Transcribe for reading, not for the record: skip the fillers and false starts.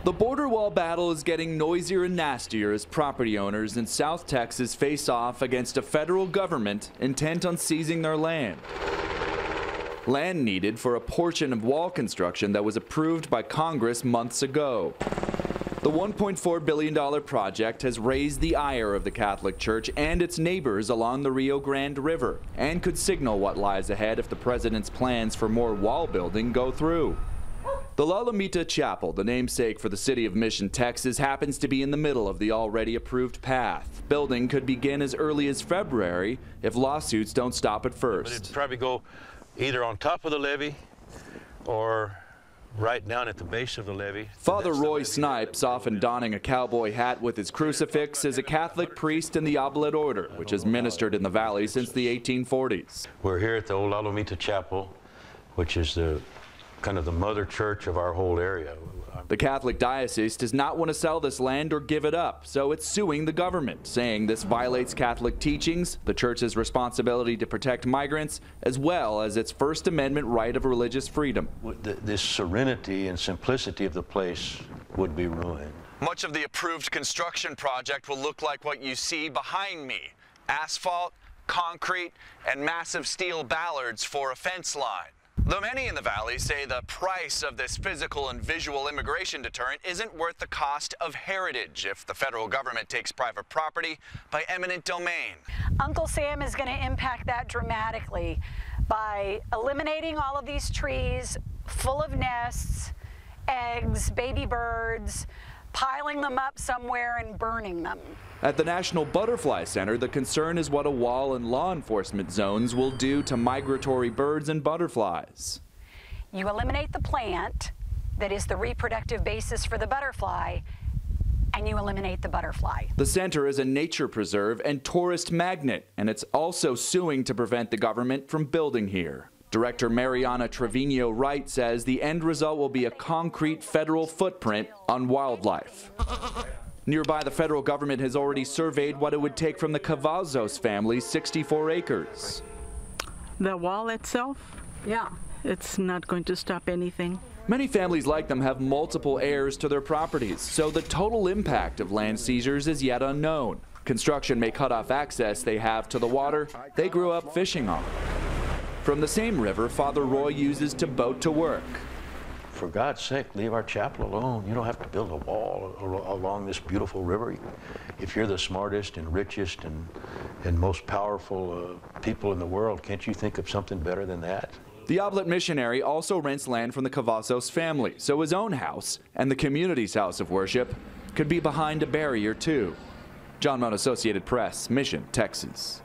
The border wall battle is getting noisier and nastier as property owners in South Texas face off against a federal government intent on seizing their land. Land needed for a portion of wall construction that was approved by Congress months ago. The $1.4 billion project has raised the ire of the Catholic Church and its neighbors along the Rio Grande River and could signal what lies ahead if the president's plans for more wall building go through. The La Lomita Chapel, the namesake for the city of Mission, Texas, happens to be in the middle of the already approved path. Building could begin as early as February if lawsuits don't stop at first. But it'd probably go either on top of the levee or right down at the base of the levee. Father Roy Snipes, often donning a cowboy hat with his crucifix, is a Catholic priest in the Oblate Order, which has ministered in the valley since the 1840s. We're here at the old La Lomita Chapel, which is the kind of the mother church of our whole area. The Catholic diocese does not want to sell this land or give it up, so it's suing the government, saying this violates Catholic teachings, the church's responsibility to protect migrants, as well as its First Amendment right of religious freedom. This serenity and simplicity of the place would be ruined. Much of the approved construction project will look like what you see behind me: asphalt, concrete, and massive steel ballards for a fence line. Though many in the valley say the price of this physical and visual immigration deterrent isn't worth the cost of heritage if the federal government takes private property by eminent domain. Uncle Sam is going to impact that dramatically by eliminating all of these trees full of nests, eggs, baby birds, piling them up somewhere and burning them. At the National Butterfly Center, the concern is what a wall and law enforcement zones will do to migratory birds and butterflies. You eliminate the plant that is the reproductive basis for the butterfly, and you eliminate the butterfly. The center is a nature preserve and tourist magnet, and it's also suing to prevent the government from building here. Director Mariana Trevino Wright says the end result will be a concrete federal footprint on wildlife. Nearby, the federal government has already surveyed what it would take from the Cavazos family's 64 acres. The wall itself? Yeah. It's not going to stop anything. Many families like them have multiple heirs to their properties, so the total impact of land seizures is yet unknown. Construction may cut off access they have to the water they grew up fishing on. From the same river Father Roy uses to boat to work. For God's sake, leave our chapel alone. You don't have to build a wall along this beautiful river. If you're the smartest and richest and most powerful people in the world, can't you think of something better than that? The Oblate missionary also rents land from the Cavazos family, so his own house and the community's house of worship could be behind a barrier too. John Moe, Associated Press, Mission, Texas.